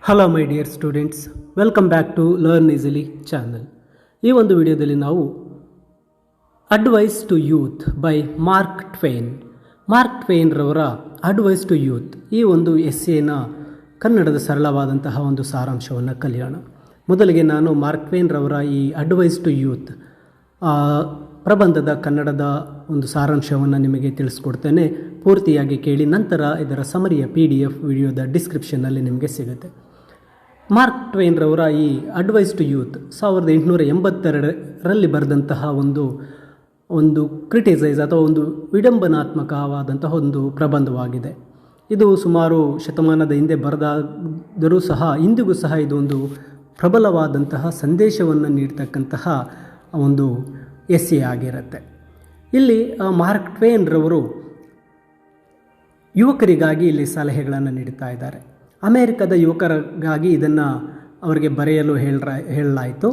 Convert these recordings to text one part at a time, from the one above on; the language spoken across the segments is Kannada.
Hello my dear students, welcome back to learn easily channel. ಈ ಒಂದು ವಿಡಿಯೋದಲ್ಲಿ ನಾವು advice to youth by Mark Twain ರವರ ಅಡ್ವೈಸ್ ಟು ಯೂತ್ ಈ ಒಂದು ಎಸ್ಸೇನ ಕನ್ನಡದ ಸರಳವಾದಂತಹ ಒಂದು ಸಾರಾಂಶವನ್ನು ಕಲಿಯೋಣ. ಮೊದಲಿಗೆ ನಾನು ಮಾರ್ಕ್ ಟ್ವೇನ್ ರವರ ಈ ಅಡ್ವೈಸ್ ಟು ಯೂತ್ ಪ್ರಬಂಧದ ಕನ್ನಡದ ಒಂದು ಸಾರಾಂಶವನ್ನು ನಿಮಗೆ ತಿಳಿಸ್ಕೊಡ್ತೇನೆ. ಪೂರ್ತಿಯಾಗಿ ಕೇಳಿ, ನಂತರ ಇದರ ಸಮರಿಯ PDF ವಿಡಿಯೋದ ಡಿಸ್ಕ್ರಿಪ್ಷನ್ನಲ್ಲಿ ನಿಮಗೆ ಸಿಗುತ್ತೆ. ಮಾರ್ಕ್ ಟ್ವೇನ್ ರವರ ಈ ಅಡ್ವೈಸ್ ಟು ಯೂತ್ 1882ರಲ್ಲಿ ಬರೆದಂತಹ ಒಂದು ಕ್ರಿಟಿಸೈಸ್ ಅಥವಾ ಒಂದು ವಿಡಂಬನಾತ್ಮಕವಾದಂತಹ ಒಂದು ಪ್ರಬಂಧವಾಗಿದೆ. ಇದು ಸುಮಾರು ಶತಮಾನದ ಹಿಂದೆ ಬರೆದಾದರೂ ಸಹ ಇಂದಿಗೂ ಸಹ ಇದೊಂದು ಪ್ರಬಲವಾದಂತಹ ಸಂದೇಶವನ್ನು ನೀಡ್ತಕ್ಕಂತಹ ಒಂದು ಎಸ್ಸೆ ಆಗಿರುತ್ತೆ. ಇಲ್ಲಿ ಮಾರ್ಕ್ ಟ್ವೇನ್ ರವರು ಯುವಕರಿಗಾಗಿ ಇಲ್ಲಿ ಸಲಹೆಗಳನ್ನು ನೀಡುತ್ತಾ ಇದ್ದಾರೆ. ಅಮೆರಿಕದ ಯುವಕರಿಗಾಗಿ ಇದನ್ನು ಅವರಿಗೆ ಬರೆಯಲು ಹೇಳಲಾಯಿತು.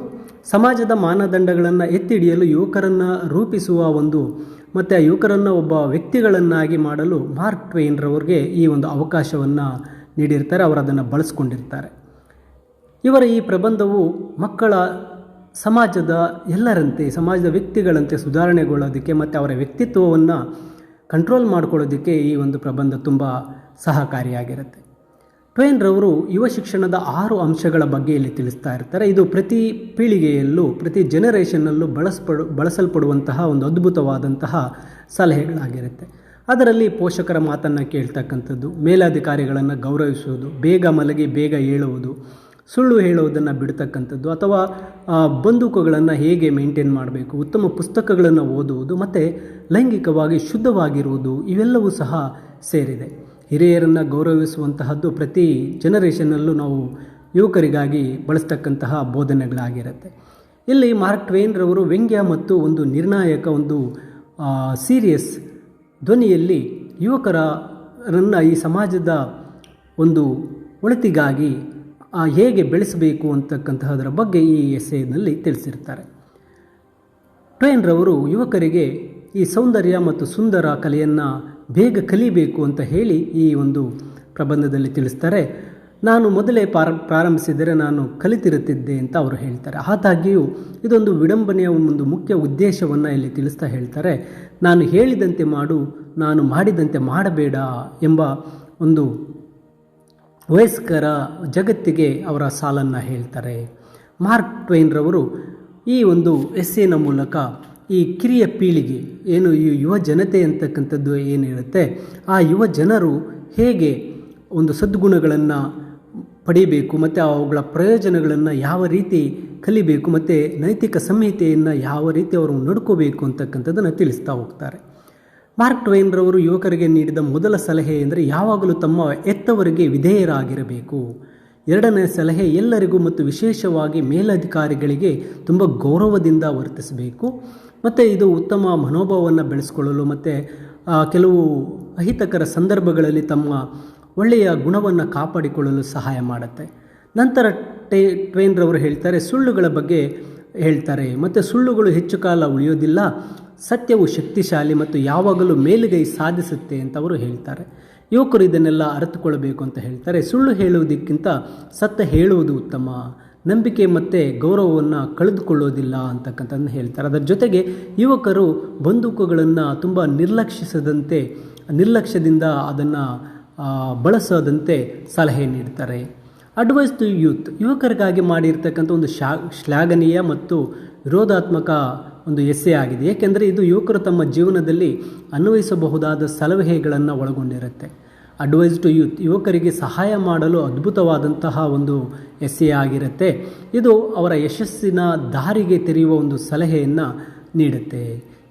ಸಮಾಜದ ಮಾನದಂಡಗಳನ್ನು ಎತ್ತಿ ಹಿಡಿಯಲು ಯುವಕರನ್ನು ರೂಪಿಸುವ ಮತ್ತು ಆ ಯುವಕರನ್ನು ಒಬ್ಬ ವ್ಯಕ್ತಿಗಳನ್ನಾಗಿ ಮಾಡಲು ಮಾರ್ಕ್ ಟ್ವೇನ್ ರವರಿಗೆ ಈ ಒಂದು ಅವಕಾಶವನ್ನು ನೀಡಿರ್ತಾರೆ. ಅವರು ಅದನ್ನು ಬಳಸ್ಕೊಂಡಿರ್ತಾರೆ. ಇವರ ಈ ಪ್ರಬಂಧವು ಮಕ್ಕಳ ಸಮಾಜದ ವ್ಯಕ್ತಿಗಳಂತೆ ಸುಧಾರಣೆಗೊಳ್ಳೋದಕ್ಕೆ ಮತ್ತು ಅವರ ವ್ಯಕ್ತಿತ್ವವನ್ನು ಕಂಟ್ರೋಲ್ ಮಾಡ್ಕೊಳ್ಳೋದಕ್ಕೆ ಈ ಒಂದು ಪ್ರಬಂಧ ತುಂಬ ಸಹಕಾರಿಯಾಗಿರುತ್ತೆ. ಟ್ವೇನ್ ರವರು ಯುವ ಶಿಕ್ಷಣದ 6 ಅಂಶಗಳ ಬಗ್ಗೆ ಇಲ್ಲಿ ತಿಳಿಸ್ತಾ ಇರ್ತಾರೆ. ಇದು ಪ್ರತಿ ಪೀಳಿಗೆಯಲ್ಲೂ ಪ್ರತಿ ಜನರೇಷನ್ನಲ್ಲೂ ಬಳಸಲ್ಪಡುವಂತಹ ಒಂದು ಅದ್ಭುತವಾದಂತಹ ಸಲಹೆಗಳಾಗಿರುತ್ತೆ. ಅದರಲ್ಲಿ ಪೋಷಕರ ಮಾತನ್ನು ಕೇಳ್ತಕ್ಕಂಥದ್ದು, ಮೇಲಧಿಕಾರಿಗಳನ್ನು ಗೌರವಿಸುವುದು, ಬೇಗ ಮಲಗಿ ಬೇಗ ಏಳುವುದು, ಸುಳ್ಳು ಹೇಳುವುದನ್ನು ಬಿಡ್ತಕ್ಕಂಥದ್ದು ಅಥವಾ ಬಂದೂಕುಗಳನ್ನು ಹೇಗೆ ಮೇಂಟೈನ್ ಮಾಡಬೇಕು, ಉತ್ತಮ ಪುಸ್ತಕಗಳನ್ನು ಓದುವುದು ಮತ್ತು ಲೈಂಗಿಕವಾಗಿ ಶುದ್ಧವಾಗಿರುವುದು ಇವೆಲ್ಲವೂ ಸಹ ಸೇರಿದೆ. ಹಿರಿಯರನ್ನು ಗೌರವಿಸುವಂತಹದ್ದು ಪ್ರತಿ ಜನರೇಷನ್ನಲ್ಲೂ ನಾವು ಯುವಕರಿಗಾಗಿ ಬಳಸ್ತಕ್ಕಂತಹ ಬೋಧನೆಗಳಾಗಿರುತ್ತೆ. ಇಲ್ಲಿ ಮಾರ್ಕ್ ಟ್ವೇನ್ ರವರು ವ್ಯಂಗ್ಯ ಮತ್ತು ಒಂದು ನಿರ್ಣಾಯಕ ಸೀರಿಯಸ್ ಧ್ವನಿಯಲ್ಲಿ ಯುವಕರನ್ನು ಈ ಸಮಾಜದ ಒಂದು ಒಳಿತಿಗಾಗಿ ಹೇಗೆ ಬೆಳೆಸಬೇಕು ಅಂತಕ್ಕಂತಹದರ ಬಗ್ಗೆ ಈ ಎಸ್ಸೆನಲ್ಲಿ ತಿಳಿಸಿರ್ತಾರೆ. ಟ್ವೇನ್ ರವರು ಯುವಕರಿಗೆ ಈ ಸೌಂದರ್ಯ ಮತ್ತು ಸುಂದರ ಕಲೆಯನ್ನು ಬೇಗ ಕಲಿಬೇಕು ಅಂತ ಹೇಳಿ ಈ ಒಂದು ಪ್ರಬಂಧದಲ್ಲಿ ತಿಳಿಸ್ತಾರೆ. ನಾನು ಮೊದಲೇ ಪ್ರಾರಂಭಿಸಿದರೆ ನಾನು ಕಲಿತಿರುತ್ತಿದ್ದೆ ಅಂತ ಅವರು ಹೇಳ್ತಾರೆ. ಆದಾಗ್ಯೂ ಇದೊಂದು ವಿಡಂಬನೆಯ ಒಂದು ಮುಖ್ಯ ಉದ್ದೇಶವನ್ನು ಇಲ್ಲಿ ತಿಳಿಸ್ತಾ ಹೇಳ್ತಾರೆ. ನಾನು ಹೇಳಿದಂತೆ ಮಾಡು, ನಾನು ಮಾಡಿದಂತೆ ಮಾಡಬೇಡ ಎಂಬ ಒಂದು ವಯಸ್ಕರ ಜಗತ್ತಿಗೆ ಅವರ ಸಾಲನ್ನು ಹೇಳ್ತಾರೆ. ಮಾರ್ಕ್ ಟ್ವೇನ್ ರವರು ಈ ಒಂದು ಎಸ್ಸೆನ ಮೂಲಕ ಈ ಕಿರಿಯ ಪೀಳಿಗೆ ಏನು ಈ ಯುವ ಜನತೆ ಅಂತಕ್ಕಂಥದ್ದು ಏನಿರುತ್ತೆ, ಆ ಯುವ ಜನರು ಹೇಗೆ ಒಂದು ಸದ್ಗುಣಗಳನ್ನು ಪಡಿಬೇಕು ಮತ್ತು ಅವುಗಳ ಪ್ರಯೋಜನಗಳನ್ನು ಯಾವ ರೀತಿ ಕಲಿಬೇಕು ಮತ್ತು ನೈತಿಕ ಸಂಹಿತೆಯನ್ನು ಯಾವ ರೀತಿ ಅವರು ನಡ್ಕೋಬೇಕು ಅಂತಕ್ಕಂಥದ್ದನ್ನು ತಿಳಿಸ್ತಾ ಹೋಗ್ತಾರೆ. ಮಾರ್ಕ್ ಟ್ವೇನ್ ರವರು ಯುವಕರಿಗೆ ನೀಡಿದ ಮೊದಲ ಸಲಹೆ ಎಂದರೆ ಯಾವಾಗಲೂ ತಮ್ಮ ಹೆತ್ತವರಿಗೆ ವಿಧೇಯರಾಗಿರಬೇಕು. ಎರಡನೇ ಸಲಹೆ ಎಲ್ಲರಿಗೂ ಮತ್ತು ವಿಶೇಷವಾಗಿ ಮೇಲಧಿಕಾರಿಗಳಿಗೆ ತುಂಬ ಗೌರವದಿಂದ ವರ್ತಿಸಬೇಕು ಮತ್ತು ಇದು ಉತ್ತಮ ಮನೋಭಾವವನ್ನು ಬೆಳೆಸ್ಕೊಳ್ಳಲು ಮತ್ತು ಕೆಲವು ಅಹಿತಕರ ಸಂದರ್ಭಗಳಲ್ಲಿ ತಮ್ಮ ಒಳ್ಳೆಯ ಗುಣವನ್ನು ಕಾಪಾಡಿಕೊಳ್ಳಲು ಸಹಾಯ ಮಾಡುತ್ತೆ. ನಂತರ ಟ್ವೇನ್ ರವರು ಹೇಳ್ತಾರೆ, ಸುಳ್ಳುಗಳ ಬಗ್ಗೆ ಹೇಳ್ತಾರೆ ಮತ್ತು ಸುಳ್ಳುಗಳು ಹೆಚ್ಚು ಕಾಲ ಉಳಿಯೋದಿಲ್ಲ, ಸತ್ಯವು ಶಕ್ತಿಶಾಲಿ ಮತ್ತು ಯಾವಾಗಲೂ ಮೇಲುಗೈ ಸಾಧಿಸುತ್ತೆ ಅಂತ ಅವರು ಹೇಳ್ತಾರೆ. ಯುವಕರು ಇದನ್ನೆಲ್ಲ ಅರಿತುಕೊಳ್ಳಬೇಕು ಅಂತ ಹೇಳ್ತಾರೆ. ಸುಳ್ಳು ಹೇಳುವುದಕ್ಕಿಂತ ಸತ್ಯ ಹೇಳುವುದು ಉತ್ತಮ, ನಂಬಿಕೆ ಮತ್ತು ಗೌರವವನ್ನು ಕಳೆದುಕೊಳ್ಳೋದಿಲ್ಲ ಅಂತಕ್ಕಂಥದ್ದನ್ನು ಹೇಳ್ತಾರೆ. ಅದರ ಜೊತೆಗೆ ಯುವಕರು ಬಂದೂಕುಗಳನ್ನು ತುಂಬ ನಿರ್ಲಕ್ಷ್ಯದಿಂದ ಅದನ್ನು ಬಳಸೋದಂತೆ ಸಲಹೆ ನೀಡ್ತಾರೆ. ಅಡ್ವೈಸ್ ಟು ಯೂತ್ ಯುವಕರಿಗಾಗಿ ಮಾಡಿರ್ತಕ್ಕಂಥ ಒಂದು ಶ್ಲಾಘನೀಯ ಮತ್ತು ವಿರೋಧಾತ್ಮಕ ಒಂದು ಎಸ್ಸೆ ಆಗಿದೆ. ಏಕೆಂದರೆ ಇದು ಯುವಕರು ತಮ್ಮ ಜೀವನದಲ್ಲಿ ಅನ್ವಯಿಸಬಹುದಾದ ಸಲಹೆಗಳನ್ನು ಒಳಗೊಂಡಿರುತ್ತೆ. ಅಡ್ವೈಸ್ ಟು ಯೂತ್ ಯುವಕರಿಗೆ ಸಹಾಯ ಮಾಡಲು ಅದ್ಭುತವಾದಂತಹ ಒಂದು ಎಸ್ಸೆ ಆಗಿರುತ್ತೆ. ಇದು ಅವರ ಯಶಸ್ಸಿನ ದಾರಿಗೆ ತೆರೆಯುವ ಒಂದು ಸಲಹೆಯನ್ನು ನೀಡುತ್ತೆ.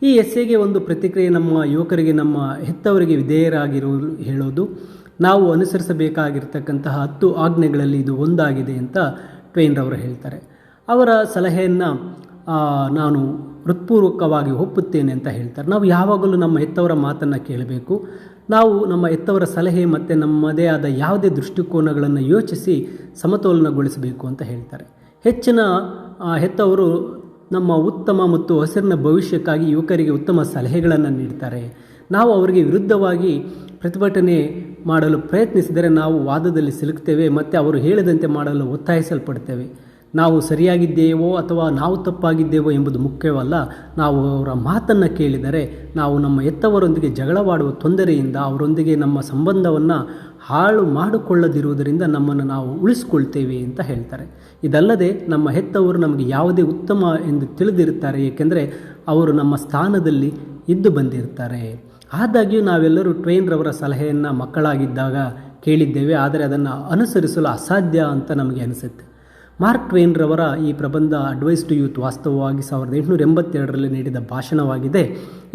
ಈ ಎಸ್ಸೆಗೆ ಒಂದು ಪ್ರತಿಕ್ರಿಯೆ ನಮ್ಮ ಯುವಕರಿಗೆ ನಮ್ಮ ಹೆತ್ತವರಿಗೆ ಹೇಳೋದು, ನಾವು ಅನುಸರಿಸಬೇಕಾಗಿರ್ತಕ್ಕಂತಹ 10 ಆಜ್ಞೆಗಳಲ್ಲಿ ಇದು ಒಂದಾಗಿದೆ ಅಂತ ಟ್ವೇನ್ ರವರು ಹೇಳ್ತಾರೆ. ಅವರ ಸಲಹೆಯನ್ನು ನಾನು ಹೃತ್ಪೂರ್ವಕವಾಗಿ ಒಪ್ಪುತ್ತೇನೆ ಅಂತ ಹೇಳ್ತಾರೆ. ನಾವು ಯಾವಾಗಲೂ ನಮ್ಮ ಹೆತ್ತವರ ಮಾತನ್ನು ಕೇಳಬೇಕು. ನಾವು ನಮ್ಮ ಹೆತ್ತವರ ಸಲಹೆ ಮತ್ತು ನಮ್ಮದೇ ಆದ ಯಾವುದೇ ದೃಷ್ಟಿಕೋನಗಳನ್ನು ಯೋಚಿಸಿ ಸಮತೋಲನಗೊಳಿಸಬೇಕು ಅಂತ ಹೇಳ್ತಾರೆ. ಹೆಚ್ಚಿನ ಹೆತ್ತವರು ನಮ್ಮ ಉತ್ತಮ ಮತ್ತು ಹಸಿರಿನ ಭವಿಷ್ಯಕ್ಕಾಗಿ ಯುವಕರಿಗೆ ಉತ್ತಮ ಸಲಹೆಗಳನ್ನು ನೀಡ್ತಾರೆ. ನಾವು ಅವರಿಗೆ ವಿರುದ್ಧವಾಗಿ ಪ್ರತಿಭಟನೆ ಮಾಡಲು ಪ್ರಯತ್ನಿಸಿದರೆ ನಾವು ವಾದದಲ್ಲಿ ಸಿಲುಕ್ತೇವೆ ಮತ್ತು ಅವರು ಹೇಳಿದಂತೆ ಮಾಡಲು ಒತ್ತಾಯಿಸಲ್ಪಡ್ತೇವೆ. ನಾವು ಸರಿಯಾಗಿದ್ದೇವೋ ಅಥವಾ ನಾವು ತಪ್ಪಾಗಿದ್ದೇವೋ ಎಂಬುದು ಮುಖ್ಯವಲ್ಲ. ನಾವು ಅವರ ಮಾತನ್ನು ಕೇಳಿದರೆ ನಾವು ನಮ್ಮ ಹೆತ್ತವರೊಂದಿಗೆ ಜಗಳವಾಡುವ ತೊಂದರೆಯಿಂದ ಅವರೊಂದಿಗೆ ನಮ್ಮ ಸಂಬಂಧವನ್ನು ಹಾಳು ಮಾಡಿಕೊಳ್ಳದಿರುವುದರಿಂದ ನಮ್ಮನ್ನು ನಾವು ಉಳಿಸ್ಕೊಳ್ತೇವೆ ಅಂತ ಹೇಳ್ತಾರೆ. ಇದಲ್ಲದೆ ನಮ್ಮ ಹೆತ್ತವರು ನಮಗೆ ಯಾವುದೇ ಉತ್ತಮ ಎಂದು ತಿಳಿದಿರುತ್ತಾರೆ, ಏಕೆಂದರೆ ಅವರು ನಮ್ಮ ಸ್ಥಾನದಲ್ಲಿ ಇದ್ದು ಬಂದಿರ್ತಾರೆ. ಆದಾಗ್ಯೂ ನಾವೆಲ್ಲರೂ ಟ್ವೇನ್ ರವರ ಸಲಹೆಯನ್ನು ಮಕ್ಕಳಾಗಿದ್ದಾಗ ಕೇಳಿದ್ದೇವೆ, ಆದರೆ ಅದನ್ನು ಅನುಸರಿಸಲು ಅಸಾಧ್ಯ ಅಂತ ನಮಗೆ ಅನಿಸುತ್ತೆ. ಮಾರ್ಕ್ ಟ್ವೇನ್ ರವರ ಈ ಪ್ರಬಂಧ ಅಡ್ವೈಸ್ ಟು ಯೂತ್ ವಾಸ್ತವವಾಗಿ 1882ರಲ್ಲಿ ನೀಡಿದ ಭಾಷಣವಾಗಿದೆ.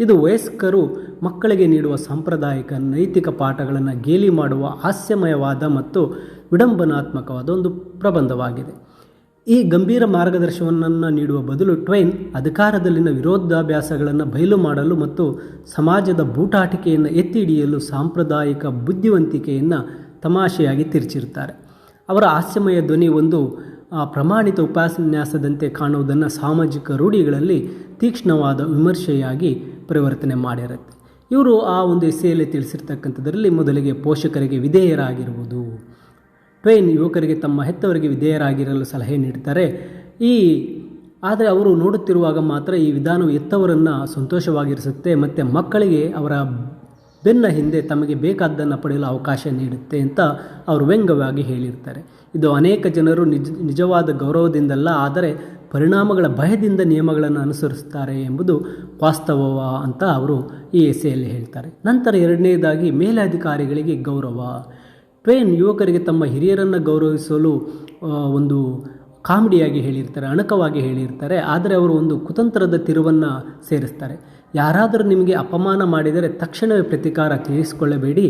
ಇದು ವಯಸ್ಕರು ಮಕ್ಕಳಿಗೆ ನೀಡುವ ಸಾಂಪ್ರದಾಯಿಕ ನೈತಿಕ ಪಾಠಗಳನ್ನು ಗೇಲಿ ಮಾಡುವ ಹಾಸ್ಯಮಯವಾದ ಮತ್ತು ವಿಡಂಬನಾತ್ಮಕವಾದ ಒಂದು ಪ್ರಬಂಧವಾಗಿದೆ. ಈ ಗಂಭೀರ ಮಾರ್ಗದರ್ಶನವನ್ನು ನೀಡುವ ಬದಲು ಟ್ವೈನ್ ಅಧಿಕಾರದಲ್ಲಿನ ವಿರೋಧಾಭ್ಯಾಸಗಳನ್ನು ಬಯಲು ಮಾಡಲು ಮತ್ತು ಸಮಾಜದ ಬೂಟಾಟಿಕೆಯನ್ನು ಎತ್ತಿ ಹಿಡಿಯಲು ಸಾಂಪ್ರದಾಯಿಕ ಬುದ್ಧಿವಂತಿಕೆಯನ್ನು ತಮಾಷೆಯಾಗಿ ತಿರುಚಿರುತ್ತಾರೆ. ಅವರ ಹಾಸ್ಯಮಯ ಧ್ವನಿ ಒಂದು ಪ್ರಮಾಣಿತ ಉಪನ್ಯಾಸದಂತೆ ಕಾಣುವುದನ್ನು ಸಾಮಾಜಿಕ ರೂಢಿಗಳಲ್ಲಿ ತೀಕ್ಷ್ಣವಾದ ವಿಮರ್ಶೆಯಾಗಿ ಪರಿವರ್ತನೆ ಮಾಡಿರುತ್ತೆ. ಇವರು ಆ ಒಂದು ಎಸೆಯಲ್ಲಿ ತಿಳಿಸಿರ್ತಕ್ಕಂಥದ್ರಲ್ಲಿ ಮೊದಲಿಗೆ ಪೋಷಕರಿಗೆ ವಿಧೇಯರಾಗಿರುವುದು. ಟ್ವೇನ್ ಯುವಕರಿಗೆ ತಮ್ಮ ಹೆತ್ತವರಿಗೆ ವಿಧೇಯರಾಗಿರಲು ಸಲಹೆ ನೀಡ್ತಾರೆ. ಆದರೆ ಅವರು ನೋಡುತ್ತಿರುವಾಗ ಮಾತ್ರ ಈ ವಿಧಾನವು ಹೆತ್ತವರನ್ನು ಸಂತೋಷವಾಗಿರಿಸುತ್ತೆ ಮತ್ತು ಮಕ್ಕಳಿಗೆ ಅವರ ಬೆನ್ನ ಹಿಂದೆ ತಮಗೆ ಬೇಕಾದ್ದನ್ನು ಪಡೆಯಲು ಅವಕಾಶ ನೀಡುತ್ತೆ ಅಂತ ಅವರು ವ್ಯಂಗ್ಯವಾಗಿ ಹೇಳಿರ್ತಾರೆ. ಇದು ಅನೇಕ ಜನರು ನಿಜವಾದ ಗೌರವದಿಂದಲ್ಲ, ಆದರೆ ಪರಿಣಾಮಗಳ ಭಯದಿಂದ ನಿಯಮಗಳನ್ನು ಅನುಸರಿಸುತ್ತಾರೆ ಎಂಬುದು ವಾಸ್ತವ ಅಂತ ಅವರು ಈ ಎಸೆಯಲ್ಲಿ ಹೇಳ್ತಾರೆ. ನಂತರ ಎರಡನೇದಾಗಿ ಮೇಲಧಿಕಾರಿಗಳಿಗೆ ಗೌರವ. ಟ್ವೇನ್ ಯುವಕರಿಗೆ ತಮ್ಮ ಹಿರಿಯರನ್ನು ಗೌರವಿಸಲು ಒಂದು ಕಾಮಿಡಿಯಾಗಿ ಹೇಳಿರ್ತಾರೆ, ಅಣಕವಾಗಿ ಹೇಳಿರ್ತಾರೆ. ಆದರೆ ಅವರು ಒಂದು ಕುತಂತ್ರದ ತಿರುವನ್ನು ಸೇರಿಸ್ತಾರೆ. ಯಾರಾದರೂ ನಿಮಗೆ ಅಪಮಾನ ಮಾಡಿದರೆ ತಕ್ಷಣವೇ ಪ್ರತಿಕಾರ ತೀರಿಸಿಕೊಳ್ಳಬೇಡಿ,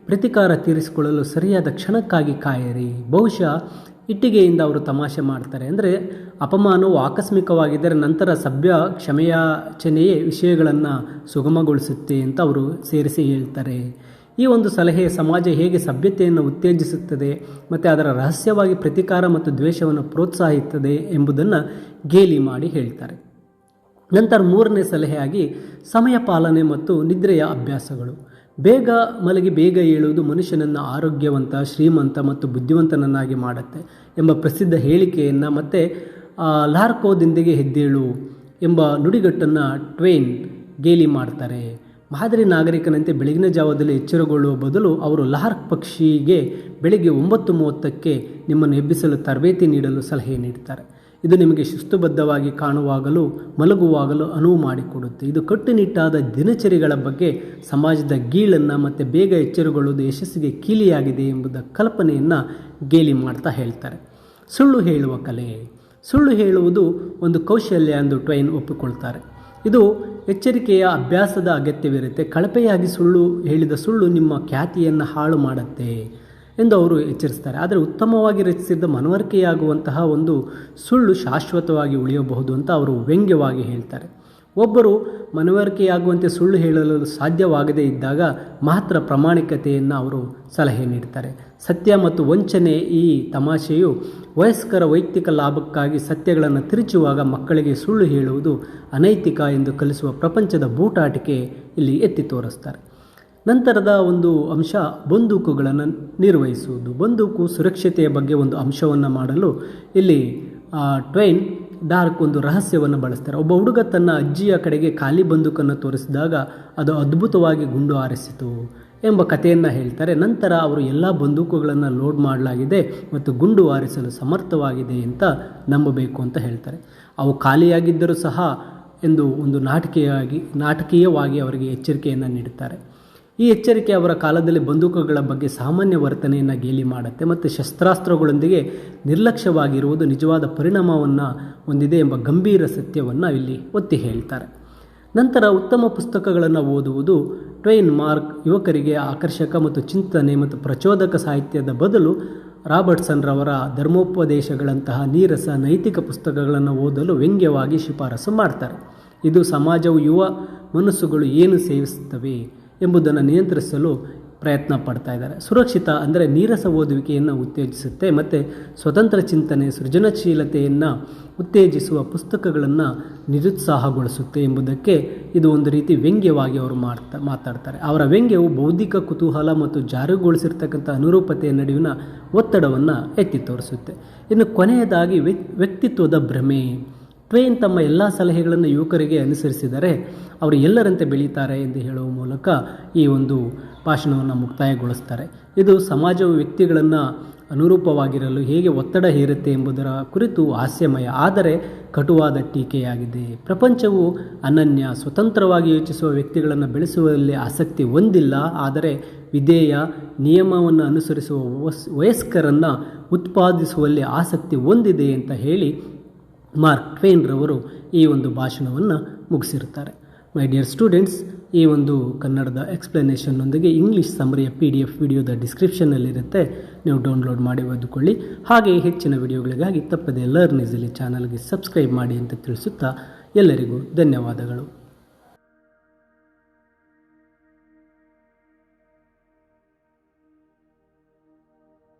ಪ್ರತಿಕಾರ ತೀರಿಸಿಕೊಳ್ಳಲು ಸರಿಯಾದ ಕ್ಷಣಕ್ಕಾಗಿ ಕಾಯಿರಿ. ಬಹುಶಃ ಇಟ್ಟಿಗೆಯಿಂದ ಅವರು ತಮಾಷೆ ಮಾಡ್ತಾರೆ. ಅಂದರೆ ಅಪಮಾನವು ಆಕಸ್ಮಿಕವಾಗಿದ್ದರೆ ನಂತರ ಸಭ್ಯ ಕ್ಷಮೆಯಾಚನೆಯೇ ವಿಷಯಗಳನ್ನು ಸುಗಮಗೊಳಿಸುತ್ತೆ ಅಂತ ಅವರು ಸೇರಿಸಿ ಹೇಳ್ತಾರೆ. ಈ ಒಂದು ಸಲಹೆ ಸಮಾಜ ಹೇಗೆ ಸಭ್ಯತೆಯನ್ನು ಉತ್ತೇಜಿಸುತ್ತದೆ ಮತ್ತು ಅದರ ರಹಸ್ಯವಾಗಿ ಪ್ರತಿಕಾರ ಮತ್ತು ದ್ವೇಷವನ್ನು ಪ್ರೋತ್ಸಾಹಿಸುತ್ತದೆ ಎಂಬುದನ್ನು ಗೇಲಿ ಮಾಡಿ ಹೇಳ್ತಾರೆ. ನಂತರ ಮೂರನೇ ಸಲಹೆಯಾಗಿ ಸಮಯ ಪಾಲನೆ ಮತ್ತು ನಿದ್ರೆಯ ಅಭ್ಯಾಸಗಳು. ಬೇಗ ಮಲಗಿ ಬೇಗ ಏಳುವುದು ಮನುಷ್ಯನನ್ನು ಆರೋಗ್ಯವಂತ, ಶ್ರೀಮಂತ ಮತ್ತು ಬುದ್ಧಿವಂತನನ್ನಾಗಿ ಮಾಡುತ್ತೆ ಎಂಬ ಪ್ರಸಿದ್ಧ ಹೇಳಿಕೆಯನ್ನು ಮತ್ತು ಲಾರ್ಕೋದಿಂದಿಗೆ ಎದ್ದೇಳು ಎಂಬ ನುಡಿಗಟ್ಟನ್ನು ಟ್ವೇನ್ ಗೇಲಿ ಮಾಡ್ತಾರೆ. ಮಾದರಿ ನಾಗರಿಕನಂತೆ ಬೆಳಗಿನ ಜಾವದಲ್ಲಿ ಎಚ್ಚರಗೊಳ್ಳುವ ಬದಲು ಅವರು ಲಾರ್ಕ್ ಪಕ್ಷಿಗೆ ಬೆಳಗ್ಗೆ 9:30ಕ್ಕೆ ನಿಮ್ಮನ್ನು ಎಬ್ಬಿಸಲು ತರಬೇತಿ ನೀಡಲು ಸಲಹೆ ನೀಡುತ್ತಾರೆ. ಇದು ನಿಮಗೆ ಶಿಸ್ತುಬದ್ಧವಾಗಿ ಕಾಣುವಾಗಲೂ ಮಲಗುವಾಗಲೂ ಅನುವು ಮಾಡಿಕೊಡುತ್ತೆ. ಇದು ಕಟ್ಟುನಿಟ್ಟಾದ ದಿನಚರಿಗಳ ಬಗ್ಗೆ ಸಮಾಜದ ಗೀಳನ್ನು ಮತ್ತು ಬೇಗ ಎಚ್ಚರಗೊಳ್ಳುವುದು ಯಶಸ್ಸಿಗೆ ಕೀಲಿಯಾಗಿದೆ ಎಂಬುದ ಕಲ್ಪನೆಯನ್ನು ಗೇಲಿ ಮಾಡ್ತಾ ಹೇಳ್ತಾರೆ. ಸುಳ್ಳು ಹೇಳುವ ಕಲೆ. ಸುಳ್ಳು ಹೇಳುವುದು ಒಂದು ಕೌಶಲ್ಯ ಎಂದು ಟ್ವೈನ್ ಒಪ್ಪಿಕೊಳ್ತಾರೆ. ಇದು ಎಚ್ಚರಿಕೆಯ ಅಭ್ಯಾಸದ ಅಗತ್ಯವಿರುತ್ತೆ. ಕಳಪೆಯಾಗಿ ಹೇಳಿದ ಸುಳ್ಳು ನಿಮ್ಮ ಖ್ಯಾತಿಯನ್ನು ಹಾಳು ಮಾಡುತ್ತೆ ಎಂದು ಅವರು ಎಚ್ಚರಿಸ್ತಾರೆ. ಆದರೆ ಉತ್ತಮವಾಗಿ ರಚಿಸಿದ ಮನವರಿಕೆಯಾಗುವಂತಹ ಒಂದು ಸುಳ್ಳು ಶಾಶ್ವತವಾಗಿ ಉಳಿಯಬಹುದು ಅಂತ ಅವರು ವ್ಯಂಗ್ಯವಾಗಿ ಹೇಳ್ತಾರೆ. ಒಬ್ಬರು ಮನವರಿಕೆಯಾಗುವಂತೆ ಸುಳ್ಳು ಹೇಳಲು ಸಾಧ್ಯವಾಗದೇ ಇದ್ದಾಗ ಮಾತ್ರ ಪ್ರಾಮಾಣಿಕತೆಯನ್ನು ಅವರು ಸಲಹೆ ನೀಡ್ತಾರೆ. ಸತ್ಯ ಮತ್ತು ವಂಚನೆ. ಈ ತಮಾಷೆಯು ವಯಸ್ಕರ ವೈಯಕ್ತಿಕ ಲಾಭಕ್ಕಾಗಿ ಸತ್ಯಗಳನ್ನು ತಿರುಚುವಾಗ ಮಕ್ಕಳಿಗೆ ಸುಳ್ಳು ಹೇಳುವುದು ಅನೈತಿಕ ಎಂದು ಕಲಿಸುವ ಪ್ರಪಂಚದ ಬೂಟಾಟಿಕೆ ಇಲ್ಲಿ ಎತ್ತಿ ತೋರಿಸ್ತಾರೆ. ನಂತರದ ಒಂದು ಅಂಶ ಬಂದೂಕುಗಳನ್ನು ನಿರ್ವಹಿಸುವುದು. ಬಂದೂಕು ಸುರಕ್ಷತೆಯ ಬಗ್ಗೆ ಒಂದು ಅಂಶವನ್ನು ಮಾಡಲು ಇಲ್ಲಿ ಟ್ವೈನ್ ಡಾರ್ಕ್ ಒಂದು ರಹಸ್ಯವನ್ನು ಬಳಸ್ತಾರೆ. ಒಬ್ಬ ಹುಡುಗ ತನ್ನ ಅಜ್ಜಿಯ ಕಡೆಗೆ ಖಾಲಿ ಬಂದೂಕನ್ನು ತೋರಿಸಿದಾಗ ಅದು ಅದ್ಭುತವಾಗಿ ಗುಂಡು ಹಾರಿಸಿತು ಎಂಬ ಕಥೆಯನ್ನು ಹೇಳ್ತಾರೆ. ನಂತರ ಅವರು ಎಲ್ಲ ಬಂದೂಕುಗಳನ್ನು ಲೋಡ್ ಮಾಡಲಾಗಿದೆ ಮತ್ತು ಗುಂಡು ಹಾರಿಸಲು ಸಮರ್ಥವಾಗಿದೆ ಅಂತ ನಂಬಬೇಕು ಅಂತ ಹೇಳ್ತಾರೆ. ಅವು ಖಾಲಿಯಾಗಿದ್ದರೂ ಸಹ ಎಂದು ಒಂದು ನಾಟಕೀಯವಾಗಿ ಅವರಿಗೆ ಎಚ್ಚರಿಕೆಯನ್ನು ನೀಡುತ್ತಾರೆ. ಈ ಎಚ್ಚರಿಕೆ ಅವರ ಕಾಲದಲ್ಲಿ ಬಂದೂಕುಗಳ ಬಗ್ಗೆ ಸಾಮಾನ್ಯ ವರ್ತನೆಯನ್ನು ಗೇಲಿ ಮಾಡುತ್ತೆ ಮತ್ತು ಶಸ್ತ್ರಾಸ್ತ್ರಗಳೊಂದಿಗೆ ನಿರ್ಲಕ್ಷ್ಯವಾಗಿರುವುದು ನಿಜವಾದ ಪರಿಣಾಮವನ್ನು ಹೊಂದಿದೆ ಎಂಬ ಗಂಭೀರ ಸತ್ಯವನ್ನು ಇಲ್ಲಿ ಒತ್ತಿ ಹೇಳ್ತಾರೆ. ನಂತರ ಉತ್ತಮ ಪುಸ್ತಕಗಳನ್ನು ಓದುವುದು. ಟ್ವೈನ್ ಮಾರ್ಕ್ ಯುವಕರಿಗೆ ಆಕರ್ಷಕ ಮತ್ತು ಚಿಂತನೆ ಮತ್ತು ಪ್ರಚೋದಕ ಸಾಹಿತ್ಯದ ಬದಲು ರಾಬರ್ಟ್ಸನ್ ರವರ ಧರ್ಮೋಪದೇಶಗಳಂತಹ ನೀರಸ ನೈತಿಕ ಪುಸ್ತಕಗಳನ್ನು ಓದಲು ವ್ಯಂಗ್ಯವಾಗಿ ಶಿಫಾರಸು ಮಾಡ್ತಾರೆ. ಇದು ಸಮಾಜವು ಯುವ ಮನಸ್ಸುಗಳು ಏನು ಸೇವಿಸುತ್ತವೆ ಎಂಬುದನ್ನು ನಿಯಂತ್ರಿಸಲು ಪ್ರಯತ್ನ ಪಡ್ತಾ ಇದ್ದಾರೆ. ಸುರಕ್ಷಿತ ಅಂದರೆ ನೀರಸ ಓದುವಿಕೆಯನ್ನು ಉತ್ತೇಜಿಸುತ್ತೆ ಮತ್ತು ಸ್ವತಂತ್ರ ಚಿಂತನೆ, ಸೃಜನಶೀಲತೆಯನ್ನು ಉತ್ತೇಜಿಸುವ ಪುಸ್ತಕಗಳನ್ನು ನಿರುತ್ಸಾಹಗೊಳಿಸುತ್ತೆ ಎಂಬುದಕ್ಕೆ ಇದು ಒಂದು ರೀತಿ ವ್ಯಂಗ್ಯವಾಗಿ ಅವರು ಮಾತಾಡ್ತಾರೆ. ಅವರ ವ್ಯಂಗ್ಯವು ಬೌದ್ಧಿಕ ಕುತೂಹಲ ಮತ್ತು ಜಾರಿಗೊಳಿಸಿರ್ತಕ್ಕಂಥ ಅನುರೂಪತೆಯ ನಡುವಿನ ಒತ್ತಡವನ್ನು ಎತ್ತಿ ತೋರಿಸುತ್ತೆ. ಇನ್ನು ಕೊನೆಯದಾಗಿ ವ್ಯಕ್ತಿತ್ವದ ಭ್ರಮೆ. ಟ್ವೇನ್ ತಮ್ಮ ಎಲ್ಲ ಸಲಹೆಗಳನ್ನು ಯುವಕರಿಗೆ ಅನುಸರಿಸಿದರೆ ಅವರು ಎಲ್ಲರಂತೆ ಬೆಳೀತಾರೆ ಎಂದು ಹೇಳುವ ಮೂಲಕ ಈ ಒಂದು ಭಾಷಣವನ್ನು ಮುಕ್ತಾಯಗೊಳಿಸ್ತಾರೆ. ಇದು ಸಮಾಜವು ವ್ಯಕ್ತಿಗಳನ್ನು ಅನುರೂಪವಾಗಿರಲು ಹೇಗೆ ಒತ್ತಡ ಹೇರುತ್ತೆ ಎಂಬುದರ ಕುರಿತು ಹಾಸ್ಯಮಯ ಆದರೆ ಕಟುವಾದ ಟೀಕೆಯಾಗಿದೆ. ಪ್ರಪಂಚವು ಅನನ್ಯ, ಸ್ವತಂತ್ರವಾಗಿ ಯೋಚಿಸುವ ವ್ಯಕ್ತಿಗಳನ್ನು ಬೆಳೆಸುವಲ್ಲಿ ಆಸಕ್ತಿ ಹೊಂದಿಲ್ಲ, ಆದರೆ ವಿಧೇಯ, ನಿಯಮವನ್ನು ಅನುಸರಿಸುವ ವಯಸ್ಕರನ್ನು ಉತ್ಪಾದಿಸುವಲ್ಲಿ ಆಸಕ್ತಿ ಹೊಂದಿದೆ ಅಂತ ಹೇಳಿ ಮಾರ್ಕ್ ಟ್ವೇನ್ ರವರು ಈ ಒಂದು ಭಾಷಣವನ್ನು ಮುಗಿಸಿರ್ತಾರೆ. ಮೈ ಡಿಯರ್ ಸ್ಟೂಡೆಂಟ್ಸ್, ಈ ಒಂದು ಕನ್ನಡದ ಎಕ್ಸ್ಪ್ಲನೇಷನ್ನೊಂದಿಗೆ ಇಂಗ್ಲೀಷ್ ಸಮರಿಯ PDF ವಿಡಿಯೋದ ಡಿಸ್ಕ್ರಿಪ್ಷನ್ನಲ್ಲಿರುತ್ತೆ, ನೀವು ಡೌನ್ಲೋಡ್ ಮಾಡಿ ಓದಿಕೊಳ್ಳಿ. ಹಾಗೆಯೇ ಹೆಚ್ಚಿನ ವಿಡಿಯೋಗಳಿಗಾಗಿ ತಪ್ಪದೆ ಲರ್ನ್ ಈಸಿಲಿ ಚಾನಲ್ಗೆ ಸಬ್ಸ್ಕ್ರೈಬ್ ಮಾಡಿ ಅಂತ ತಿಳಿಸುತ್ತಾ ಎಲ್ಲರಿಗೂ ಧನ್ಯವಾದಗಳು.